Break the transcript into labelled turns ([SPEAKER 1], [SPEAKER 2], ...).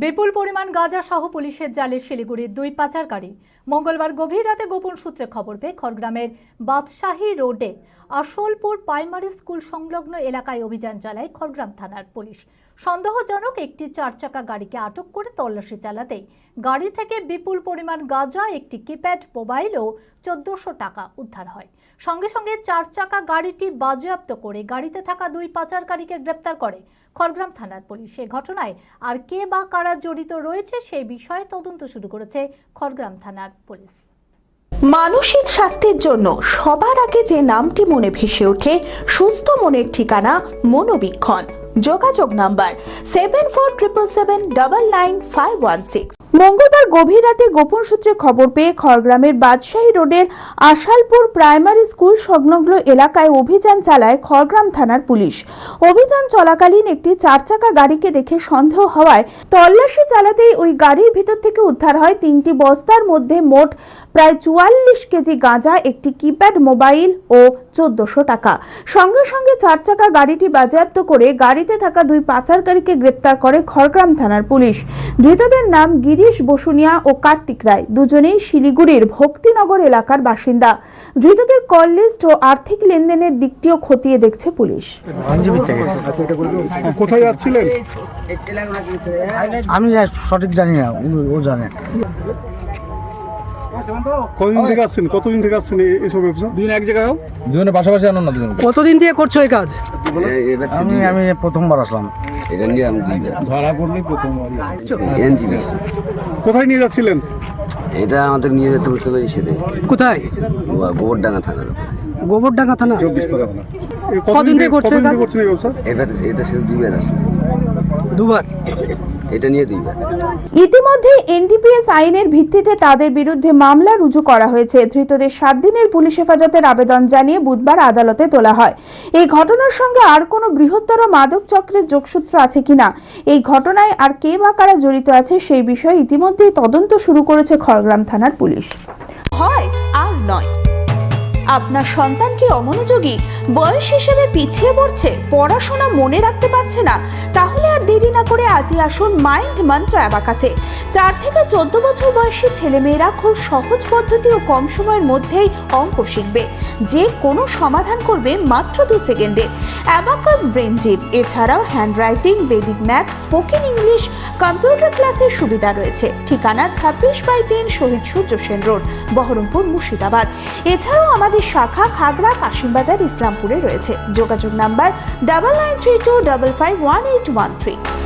[SPEAKER 1] বিপুল পরিমাণ গাঁজা সহ পুলিশের জালে শিলিগুড়ির দুই পাচারকারী। মঙ্গলবার গভীর রাতে গোপন সূত্রে খবর পেয়ে খড়গ্রামের বাদশাহী রোডে আসলপুর প্রাইমারি স্কুল সংলগ্ন এলাকায় অভিযান চালায় খড়গ্রাম থানার পুলিশ। সন্দেহজনক একটি 4 চাকা গাড়িকে আটক করে তল্লাশি চালাতেই গাড়ি থেকে বিপুল পরিমাণ গাঁজা, একটি কিপ্যাড মোবাইল ও 1400 টাকা উদ্ধার হয়। সঙ্গে সঙ্গে 4 চাকা গাড়িটি বাজেয়াপ্ত করে গাড়িতে থাকা দুই পাচারকারীকে গ্রেপ্তার করে খড়গ্রাম থানার পুলিশ। এই ঘটনায় আর কে বা কারা জড়িত রয়েছে সেই বিষয়ে তদন্ত শুরু করেছে খড়গ্রাম থানার পুলিশ।
[SPEAKER 2] মানসিক স্বাস্থ্যের জন্য সবার আগে যে নামটি মনে ভেসে ওঠে, সুস্থ মনের ঠিকানা মনোবীক্ষণ। যোগাযোগ নাম্বার 7477799516। মঙ্গলবার গভীর রাতে গোপন সূত্রে খবর পেয়ে খড়গ্রামের বাদশাহী রোডের আশালপুর প্রাইমারি স্কুল সংলগ্ন এলাকায় অভিযান চালায় খড়গ্রাম থানার পুলিশ। অভিযান চলাকালীন একটি 4 চাকা গাড়িকে দেখে সন্দেহ হওয়ায় তল্লাশি চালাতেই ওই গাড়ির ভিতর থেকে উদ্ধার হয় 3টি বস্তার মধ্যে মোট প্রায় 44 কেজি গাঁজা, একটি কিপ্যাড মোবাইল ও 1400 টাকা। সঙ্গে সঙ্গে 4 চাকা গাড়িটি বাজেয়াপ্ত করে গাড়িতে থাকা দুই পাচারকারীকে গ্রেপ্তার করে খড়গ্রাম থানার পুলিশ। ধৃতদের নাম গিরিশ বসুনিয়া ও কার্তিক রায়, দুজনেই শিলিগুড়ির ভক্তিনগর এলাকার বাসিন্দা। ধৃতদের কল লিস্ট ও আর্থিক লেনদেনের দিকটিও খতিয়ে দেখছে পুলিশ।
[SPEAKER 3] কোথায় যাচ্ছিলেন?
[SPEAKER 4] আমি সঠিক জানি না, ও জানে।
[SPEAKER 3] কতদিন থেকে আসছেন এইসব ব্যবসা?
[SPEAKER 4] দুজনে পাশাপাশি আনো না, দুজন।
[SPEAKER 5] কতদিন থেকে করছো এই কাজ?
[SPEAKER 4] আমি প্রথমবার আসলাম।
[SPEAKER 3] কোথায় নিয়ে যাচ্ছিলেন?
[SPEAKER 6] এটা আমাদের নিয়ে যেতে হতে পারি সেটা
[SPEAKER 5] কোথায়?
[SPEAKER 6] গোবরডাঙ্গা থানার
[SPEAKER 5] গোবরডাঙ্গা থানা।
[SPEAKER 3] কতদিন থেকে
[SPEAKER 5] করছেন
[SPEAKER 3] এই ব্যবসা?
[SPEAKER 6] এটা শুধু 2 বার আসলাম,
[SPEAKER 5] দুবার।
[SPEAKER 6] এটা নিয়ে 2 বার।
[SPEAKER 2] ইতিমধ্যে এনডিপিএস আইনের ভিত্তিতে তাদের বিরুদ্ধে মামলা রুজু করা হয়েছে। ধৃতদের 7 দিনের পুলিশ হেফাজতের আবেদন জানিয়ে বুধবার আদালতে তোলা হয়। এই ঘটনার সঙ্গে আর কোনো বৃহত্তর মাদক চক্রের যোগসূত্র আছে কিনা, এই ঘটনায় আর কে বা কারা জড়িত আছে সেই বিষয়ে ইতিমধ্যেই তদন্ত শুরু করেছে খড়গ্রাম থানার পুলিশ। হয় আর নয়, আপনার সন্তান কি অমনোযোগী, বয়স হিসেবে পিছিয়ে পড়ছে, পড়াশোনা মনে রাখতে পারছে না? তাহলে আর দেরি না করে আজই আসুন মাইন্ড মন্ত্র অ্যাবাকাসে। 4 থেকে 14 বছর বয়সী ছেলেমেয়েরা খুব সহজ পদ্ধতি ও কম সময়ের মধ্যেই অঙ্ক শিখবে, যে কোনো সমাধান করবে মাত্র 2 সেকেন্ডে। অ্যাবাকাস ব্রেন জিম, এছাড়াও handwriting, Vedic math, spoken English, computer ক্লাসের সুবিধা রয়েছে। ঠিকানা 26/3 শহীদ সূর্য সেন রোড, বহরমপুর, মুর্শিদাবাদ। এছাড়াও আমাদের শাখা খাগড়া, কাশিমবাজার, ইসলামপুরে রয়েছে। যোগাযোগ নাম্বার 9932551813।